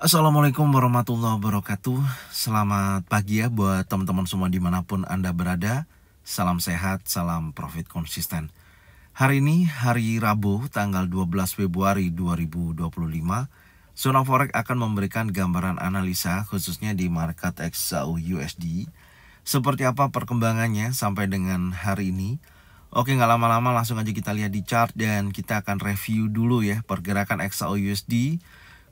Assalamualaikum warahmatullahi wabarakatuh. Selamat pagi ya buat teman-teman semua dimanapun Anda berada. Salam sehat, salam profit konsisten. Hari ini hari Rabu tanggal 12 Februari 2025. Zona Forex akan memberikan gambaran analisa khususnya di market XAU USD. Seperti apa perkembangannya sampai dengan hari ini. Oke, nggak lama-lama langsung aja kita lihat di chart dan kita akan review dulu ya pergerakan XAU USD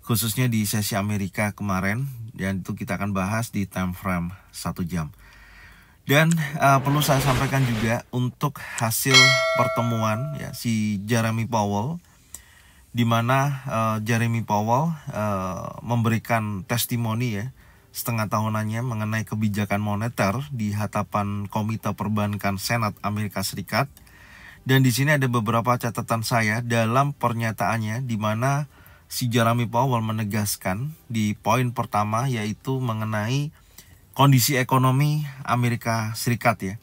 khususnya di sesi Amerika kemarin, dan itu kita akan bahas di time frame 1 jam. Dan perlu saya sampaikan juga untuk hasil pertemuan ya si Jeremy Powell, di mana Jeremy Powell memberikan testimoni ya setengah tahunannya mengenai kebijakan moneter di hadapan Komite Perbankan Senat Amerika Serikat. Dan di sini ada beberapa catatan saya dalam pernyataannya, di mana si Jeremy Powell menegaskan di poin pertama yaitu mengenai kondisi ekonomi Amerika Serikat ya.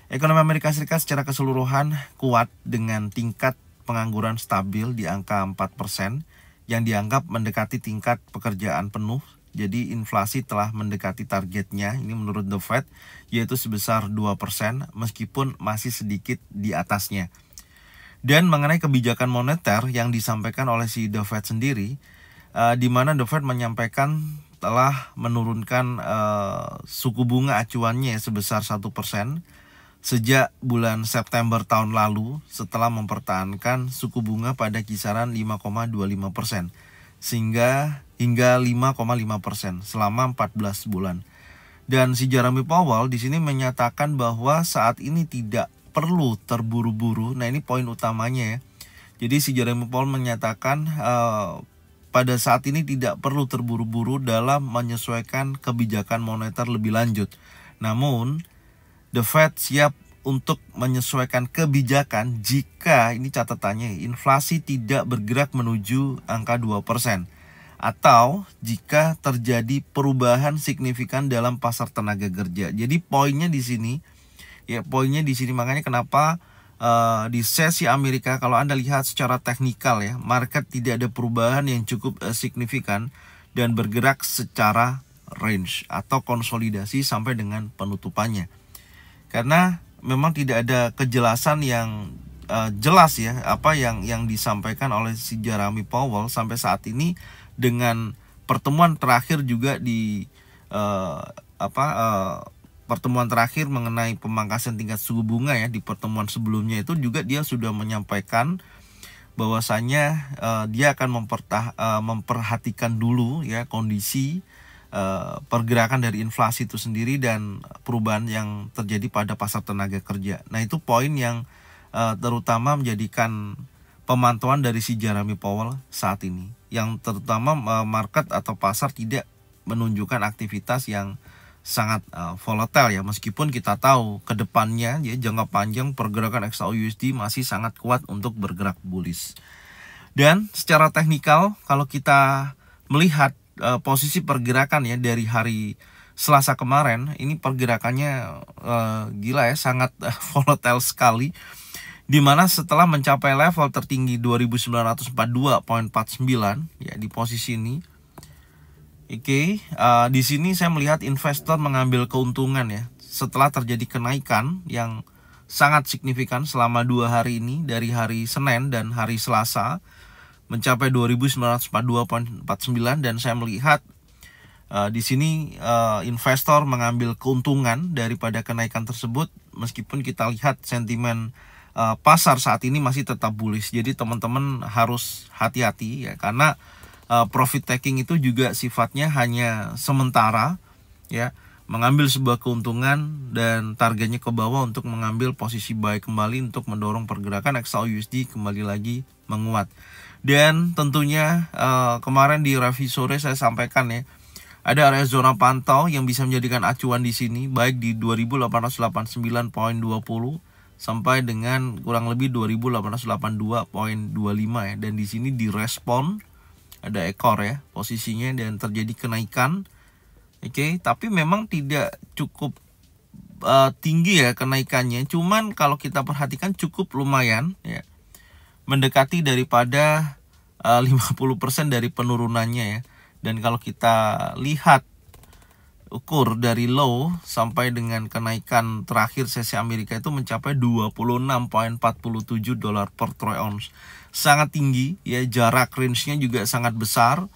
Ekonomi Amerika Serikat secara keseluruhan kuat dengan tingkat pengangguran stabil di angka 4% yang dianggap mendekati tingkat pekerjaan penuh. Jadi inflasi telah mendekati targetnya, ini menurut The Fed, yaitu sebesar 2% meskipun masih sedikit di atasnya. Dan mengenai kebijakan moneter yang disampaikan oleh si The Fed sendiri, di mana The Fed menyampaikan telah menurunkan suku bunga acuannya sebesar 1% sejak bulan September tahun lalu setelah mempertahankan suku bunga pada kisaran 5,25% sehingga hingga 5,5% selama 14 bulan. Dan si Jeremy Powell di sini menyatakan bahwa saat ini tidak perlu terburu-buru. Nah, ini poin utamanya ya. Jadi si Jeremy Powell menyatakan pada saat ini tidak perlu terburu-buru dalam menyesuaikan kebijakan moneter lebih lanjut. Namun The Fed siap untuk menyesuaikan kebijakan jika, ini catatannya, inflasi tidak bergerak menuju angka 2%. Atau jika terjadi perubahan signifikan dalam pasar tenaga kerja. Jadi poinnya di sini ya, makanya kenapa di sesi Amerika kalau Anda lihat secara teknikal ya, market tidak ada perubahan yang cukup signifikan dan bergerak secara range atau konsolidasi sampai dengan penutupannya. Karena memang tidak ada kejelasan yang jelas ya apa yang disampaikan oleh si Jeremy Powell sampai saat ini, dengan pertemuan terakhir juga di pertemuan terakhir mengenai pemangkasan tingkat suku bunga ya, di pertemuan sebelumnya itu juga dia sudah menyampaikan bahwasanya dia akan memperhatikan dulu ya kondisi pergerakan dari inflasi itu sendiri dan perubahan yang terjadi pada pasar tenaga kerja. Nah, itu poin yang terutama menjadikan pemantauan dari si Jeremy Powell saat ini, yang terutama market atau pasar tidak menunjukkan aktivitas yang sangat volatile ya, meskipun kita tahu ke depannya ya jangka panjang pergerakan XAU USD masih sangat kuat untuk bergerak bullish. Dan secara teknikal kalau kita melihat posisi pergerakan ya dari hari Selasa kemarin, ini pergerakannya gila ya, sangat volatile sekali, dimana setelah mencapai level tertinggi 2942.49 ya di posisi ini. Oke, di sini saya melihat investor mengambil keuntungan ya setelah terjadi kenaikan yang sangat signifikan selama 2 hari ini, dari hari Senin dan hari Selasa mencapai 2942.49, dan saya melihat di sini investor mengambil keuntungan daripada kenaikan tersebut, meskipun kita lihat sentimen pasar saat ini masih tetap bullish. Jadi teman-teman harus hati-hati ya, karena profit taking itu juga sifatnya hanya sementara ya, mengambil sebuah keuntungan dan targetnya ke bawah untuk mengambil posisi buy kembali untuk mendorong pergerakan XAU USD kembali lagi menguat. Dan tentunya kemarin di review sore saya sampaikan ya, ada area zona pantau yang bisa menjadikan acuan di sini, baik di 2889.20 sampai dengan kurang lebih 2882.25 ya. Dan di sini direspon ada ekor ya posisinya dan terjadi kenaikan. Oke, tapi memang tidak cukup tinggi ya kenaikannya, cuman kalau kita perhatikan cukup lumayan ya, mendekati daripada 50% dari penurunannya ya. Dan kalau kita lihat ukur dari low sampai dengan kenaikan terakhir sesi Amerika itu mencapai 26,47 dolar per troy ounce. Sangat tinggi ya, jarak range-nya juga sangat besar.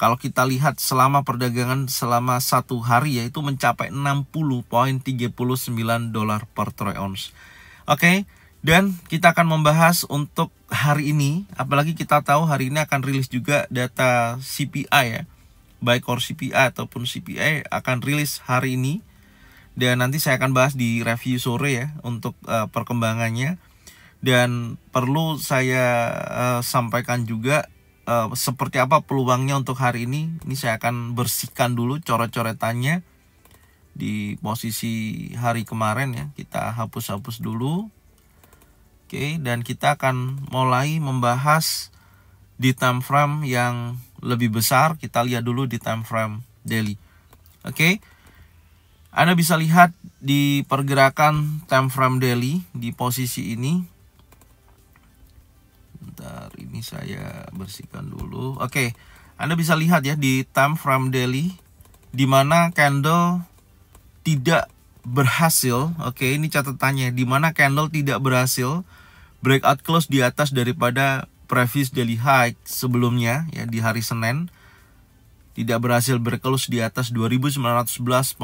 Kalau kita lihat selama perdagangan selama satu hari yaitu mencapai 60,39 dolar per troy ounce. Oke, dan kita akan membahas untuk hari ini, apalagi kita tahu hari ini akan rilis juga data CPI ya. Baik core CPI ataupun CPI akan rilis hari ini. Dan nanti saya akan bahas di review sore ya untuk perkembangannya. Dan perlu saya sampaikan juga seperti apa peluangnya untuk hari ini. Ini saya akan bersihkan dulu coret-coretannya di posisi hari kemarin ya. Kita hapus-hapus dulu. Oke, dan kita akan mulai membahas di time frame yang lebih besar. Kita lihat dulu di time frame daily. Oke. Anda bisa lihat di pergerakan time frame daily di posisi ini. Bentar, ini saya bersihkan dulu. Oke. Anda bisa lihat ya di time frame daily di mana candle tidak berhasil. Oke, ini catatannya, di mana candle tidak berhasil breakout close di atas daripada previous daily high sebelumnya ya di hari Senin, tidak berhasil berclose di atas 2911.20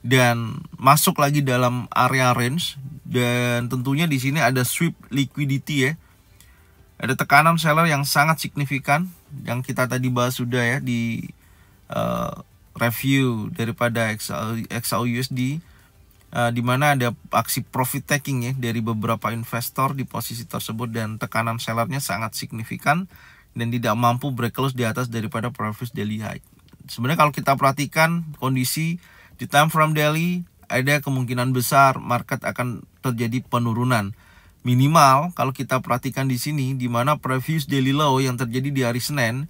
dan masuk lagi dalam area range. Dan tentunya di sini ada sweep liquidity ya. Ada tekanan seller yang sangat signifikan yang kita tadi bahas sudah ya di review daripada XAUUSD. Di mana ada aksi profit taking ya dari beberapa investor di posisi tersebut, dan tekanan sellernya sangat signifikan dan tidak mampu break close di atas daripada previous daily high. Sebenarnya kalau kita perhatikan kondisi di time frame daily, ada kemungkinan besar market akan terjadi penurunan. Minimal kalau kita perhatikan di sini, di mana previous daily low yang terjadi di hari Senin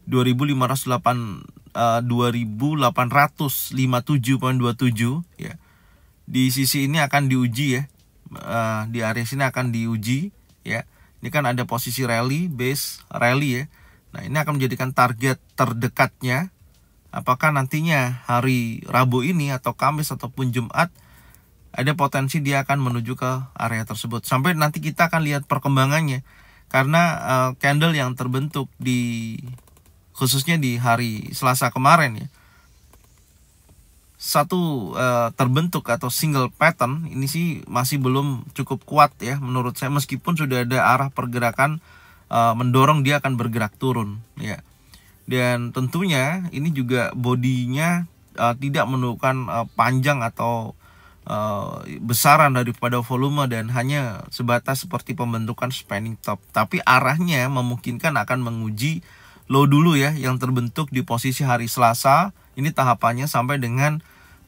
2857.27 ya. Di sisi ini akan diuji ya, di area sini akan diuji ya. Ini kan ada posisi rally, base rally ya. Nah, ini akan menjadikan target terdekatnya. Apakah nantinya hari Rabu ini atau Kamis ataupun Jumat ada potensi dia akan menuju ke area tersebut. Sampai nanti kita akan lihat perkembangannya. Karena candle yang terbentuk khususnya di hari Selasa kemarin ya, satu terbentuk atau single pattern ini sih masih belum cukup kuat ya menurut saya, meskipun sudah ada arah pergerakan mendorong dia akan bergerak turun ya. Dan tentunya ini juga bodinya tidak menunjukkan panjang atau besaran daripada volume dan hanya sebatas seperti pembentukan spanning top, tapi arahnya memungkinkan akan menguji low dulu ya yang terbentuk di posisi hari Selasa. Ini tahapannya sampai dengan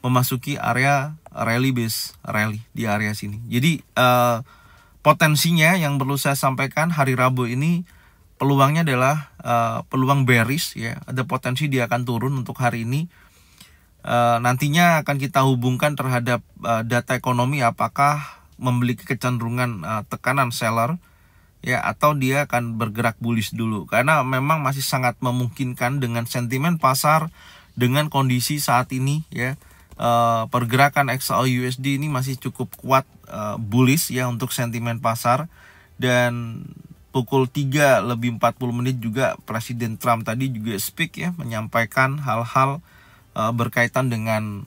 memasuki area rally base rally di area sini. Jadi potensinya yang perlu saya sampaikan hari Rabu ini peluangnya adalah peluang bearish ya. Ada potensi dia akan turun untuk hari ini. Nantinya akan kita hubungkan terhadap data ekonomi, apakah memiliki kecenderungan tekanan seller ya, atau dia akan bergerak bullish dulu. Karena memang masih sangat memungkinkan dengan sentimen pasar, dengan kondisi saat ini ya, pergerakan XAUUSD ini masih cukup kuat bullish ya untuk sentimen pasar. Dan pukul 3:40 juga Presiden Trump tadi juga speak ya, menyampaikan hal-hal berkaitan dengan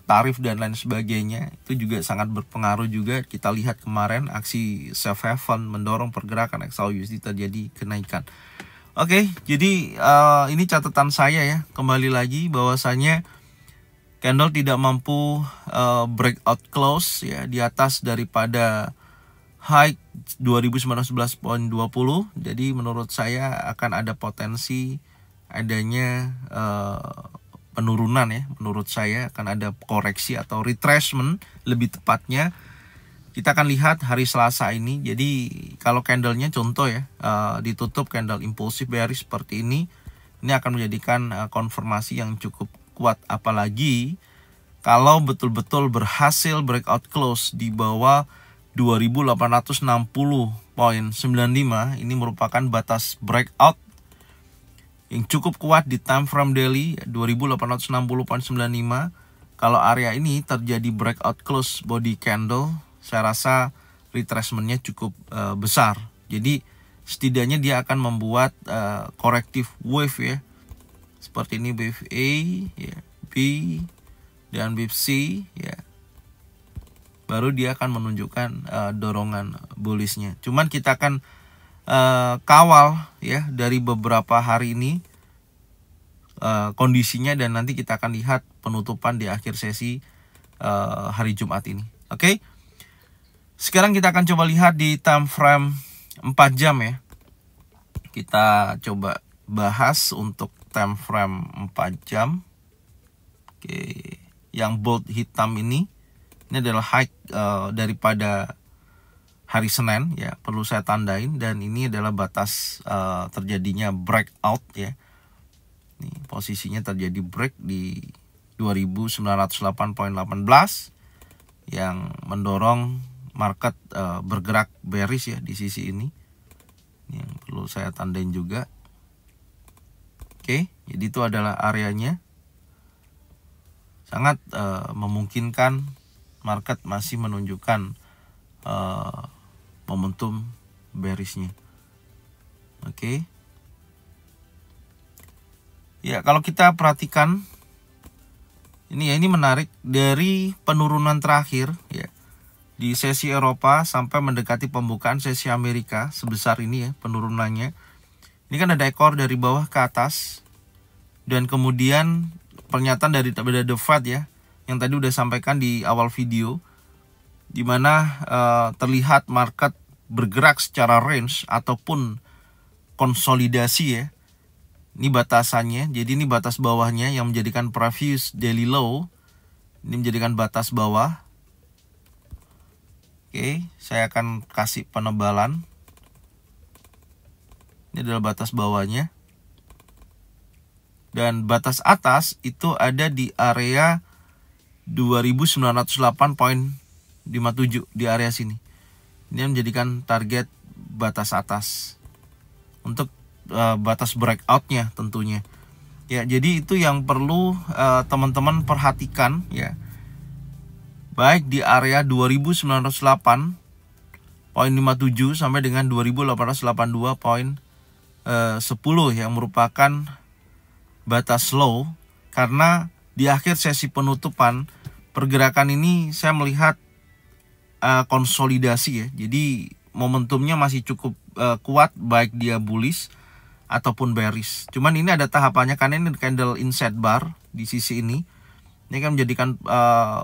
tarif dan lain sebagainya. Itu juga sangat berpengaruh juga. Kita lihat kemarin aksi safe haven mendorong pergerakan XAUUSD terjadi kenaikan. Oke, jadi ini catatan saya ya. Kembali lagi bahwasanya candle tidak mampu breakout close ya di atas daripada high 2911.20. Jadi menurut saya akan ada potensi adanya penurunan ya. Menurut saya akan ada koreksi atau retracement lebih tepatnya. Kita akan lihat hari Selasa ini. Jadi kalau candlenya contoh ya, ditutup candle impulsif bearish seperti ini akan menjadikan konfirmasi yang cukup kuat. Apalagi kalau betul-betul berhasil breakout close di bawah 2860.95, ini merupakan batas breakout yang cukup kuat di time frame daily 2860.95. Kalau area ini terjadi breakout close body candle, saya rasa retracement-nya cukup besar. Jadi setidaknya dia akan membuat corrective wave ya. Seperti ini wave A, ya, B, dan wave C ya. Baru dia akan menunjukkan dorongan bullish-nya. Cuman kita akan kawal ya dari beberapa hari ini kondisinya, dan nanti kita akan lihat penutupan di akhir sesi hari Jumat ini. Oke. Sekarang kita akan coba lihat di time frame 4 jam ya. Kita coba bahas untuk time frame 4 jam. Oke, yang bold hitam ini adalah high daripada hari Senin ya, perlu saya tandain, dan ini adalah batas terjadinya breakout ya. Nih, posisinya terjadi break di 2908.18 yang mendorong market bergerak bearish ya di sisi ini. Ini yang perlu saya tandain juga. Oke, jadi itu adalah areanya. Sangat memungkinkan market masih menunjukkan momentum bearishnya. Oke. Ya, kalau kita perhatikan ini menarik dari penurunan terakhir ya di sesi Eropa sampai mendekati pembukaan sesi Amerika sebesar ini ya penurunannya. Ini kan ada ekor dari bawah ke atas, dan kemudian pernyataan dari The Fed ya yang tadi udah sampaikan di awal video, di mana terlihat market bergerak secara range ataupun konsolidasi ya. Ini batasannya, jadi ini batas bawahnya yang menjadikan previous daily low. Ini menjadikan batas bawah. Oke, saya akan kasih penebalan. Ini adalah batas bawahnya. Dan batas atas itu ada di area 2908.57 di area sini. Ini menjadikan target batas atas untuk batas breakoutnya tentunya ya. Jadi itu yang perlu teman-teman perhatikan ya, baik di area 2908.57 sampai dengan 2882.10 yang merupakan batas low, karena di akhir sesi penutupan pergerakan ini saya melihat konsolidasi ya. Jadi momentumnya masih cukup kuat, baik dia bullish ataupun bearish. Cuman ini ada tahapannya, karena ini candle inside bar di sisi ini. Ini akan menjadikan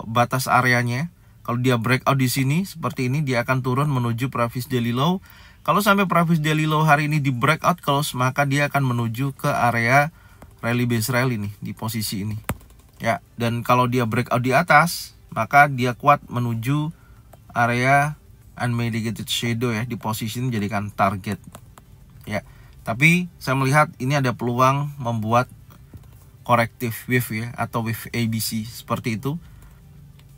batas areanya. Kalau dia breakout di sini seperti ini, dia akan turun menuju previous daily low. Kalau sampai previous daily low hari ini di breakout close, maka dia akan menuju ke area rally base rally nih di posisi ini. Ya, dan kalau dia breakout di atas, maka dia kuat menuju area unmitigated shadow ya, di posisi ini menjadikan target. Ya. Tapi saya melihat ini ada peluang membuat corrective wave ya, atau wave ABC seperti itu.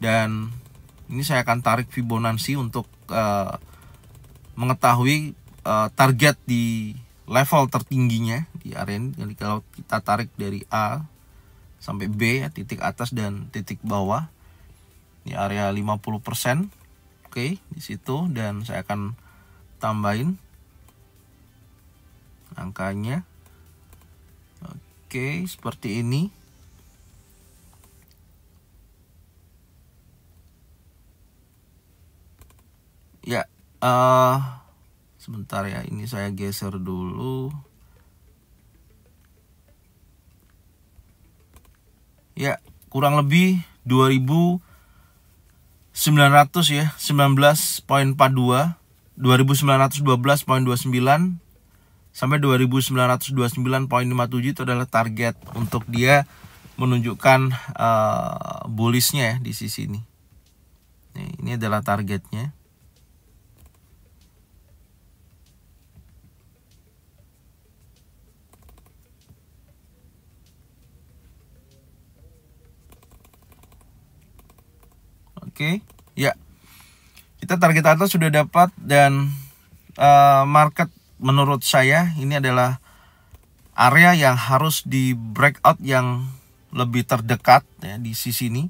Dan ini saya akan tarik Fibonacci untuk mengetahui target di level tertingginya di area ini. Jadi kalau kita tarik dari A sampai B ya, titik atas dan titik bawah, di area 50%. Oke, di situ, dan saya akan tambahin angkanya. Oke, seperti ini. Ya, sebentar ya, ini saya geser dulu. Ya, kurang lebih 2900 ya, 19.42, 2912.29 sampai 2929.57 itu adalah target untuk dia menunjukkan bullishnya ya di sisi ini. Nih, ini adalah targetnya. Oke, ya. Kita target atas sudah dapat, dan market menurut saya ini adalah area yang harus di breakout yang lebih terdekat ya, di sisi ini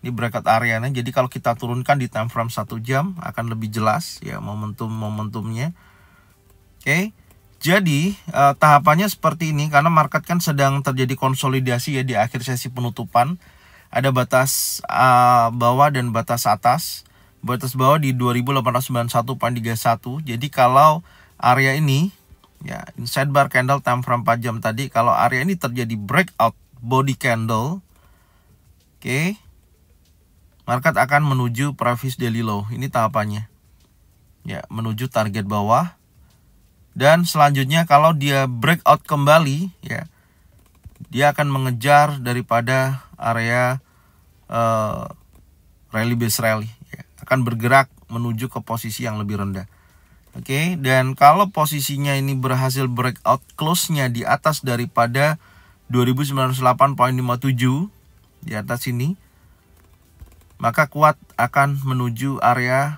breakout areanya. Jadi kalau kita turunkan di time frame 1 jam akan lebih jelas ya momentumnya. Oke. Jadi tahapannya seperti ini, karena market kan sedang terjadi konsolidasi ya di akhir sesi penutupan. Ada batas bawah dan batas atas. Batas bawah di 2891.31. Jadi kalau area ini ya inside bar candle time frame 4 jam tadi, kalau area ini terjadi breakout body candle, oke, market akan menuju previous daily low. Ini tahapannya ya, menuju target bawah. Dan selanjutnya kalau dia breakout kembali ya, dia akan mengejar daripada area rally base rally ya, akan bergerak menuju ke posisi yang lebih rendah. Oke, dan kalau posisinya ini berhasil breakout close-nya di atas daripada 2908.57 di atas ini, maka kuat akan menuju area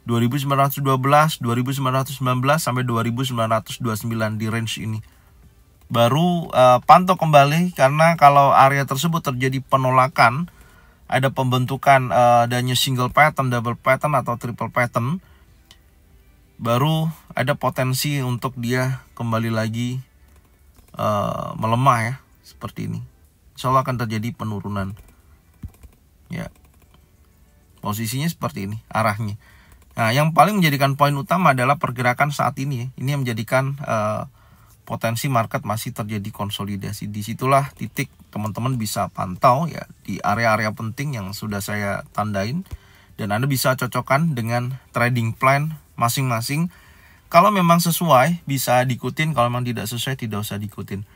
2912, 2919 sampai 2929 di range ini. Baru pantau kembali, karena kalau area tersebut terjadi penolakan, ada pembentukan adanya single pattern, double pattern atau triple pattern, baru ada potensi untuk dia kembali lagi melemah ya, seperti ini. Insya Allah akan terjadi penurunan ya. Posisinya seperti ini arahnya. Nah, yang paling menjadikan poin utama adalah pergerakan saat ini ya. Ini yang menjadikan potensi market masih terjadi konsolidasi. Disitulah titik teman-teman bisa pantau ya, di area-area penting yang sudah saya tandain, dan Anda bisa cocokkan dengan trading plan masing-masing. Kalau memang sesuai bisa diikutin, kalau memang tidak sesuai tidak usah diikutin.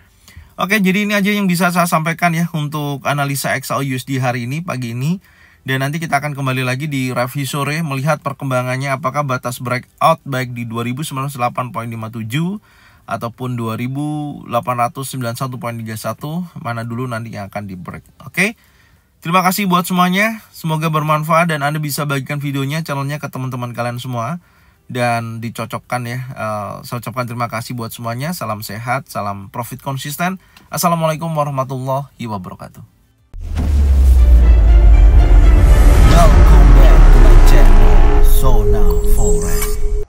Oke, jadi ini aja yang bisa saya sampaikan ya untuk analisa XAU/USD hari ini, pagi ini. Dan nanti kita akan kembali lagi di review sore melihat perkembangannya, apakah batas breakout baik di 2908.57 ataupun 2891.31 mana dulu nanti yang akan di break. Oke. Terima kasih buat semuanya. Semoga bermanfaat dan Anda bisa bagikan videonya, channelnya ke teman-teman kalian semua dan dicocokkan ya. Saya ucapkan terima kasih buat semuanya. Salam sehat, salam profit konsisten. Assalamualaikum warahmatullahi wabarakatuh. Welcome back to my channel, So Now Forex.